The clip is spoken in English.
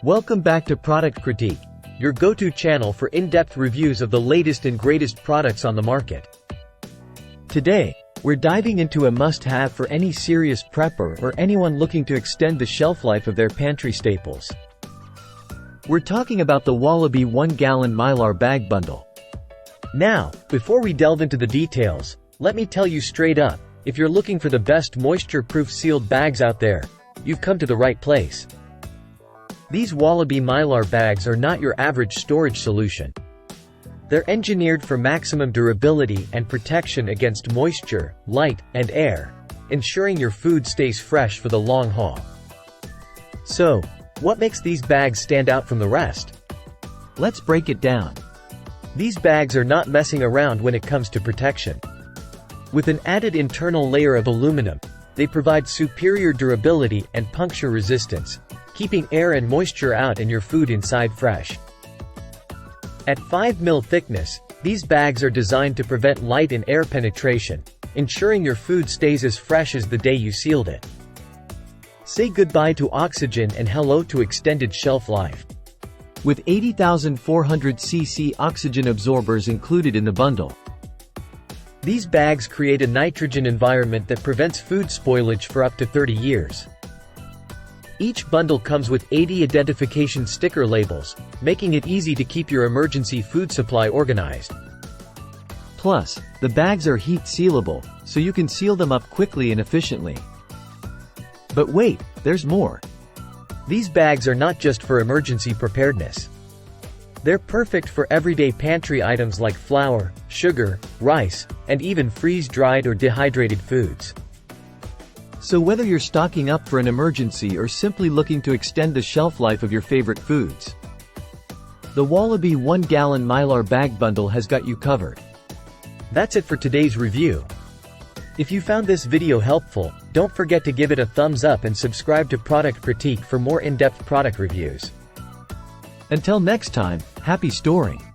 Welcome back to Product Critique, your go-to channel for in-depth reviews of the latest and greatest products on the market. Today, we're diving into a must-have for any serious prepper or anyone looking to extend the shelf life of their pantry staples. We're talking about the Wallaby 1-gallon Mylar bag bundle. Now, before we delve into the details, let me tell you straight up, if you're looking for the best moisture-proof sealed bags out there, you've come to the right place. These Wallaby Mylar bags are not your average storage solution. They're engineered for maximum durability and protection against moisture, light, and air, ensuring your food stays fresh for the long haul. So, what makes these bags stand out from the rest? Let's break it down. These bags are not messing around when it comes to protection. With an added internal layer of aluminum, they provide superior durability and puncture resistance, keeping air and moisture out and your food inside fresh. At 5 mm thickness, these bags are designed to prevent light and air penetration, ensuring your food stays as fresh as the day you sealed it. Say goodbye to oxygen and hello to extended shelf life. With 80,400 cc oxygen absorbers included in the bundle. These bags create a nitrogen environment that prevents food spoilage for up to 30 years. Each bundle comes with 80 identification sticker labels, making it easy to keep your emergency food supply organized. Plus, the bags are heat sealable, so you can seal them up quickly and efficiently. But wait, there's more. These bags are not just for emergency preparedness. They're perfect for everyday pantry items like flour, sugar, rice, and even freeze-dried or dehydrated foods. So whether you're stocking up for an emergency or simply looking to extend the shelf life of your favorite foods, the Wallaby 1-gallon Mylar bag bundle has got you covered. That's it for today's review. If you found this video helpful, don't forget to give it a thumbs up and subscribe to Product Critique for more in-depth product reviews. Until next time, happy storing!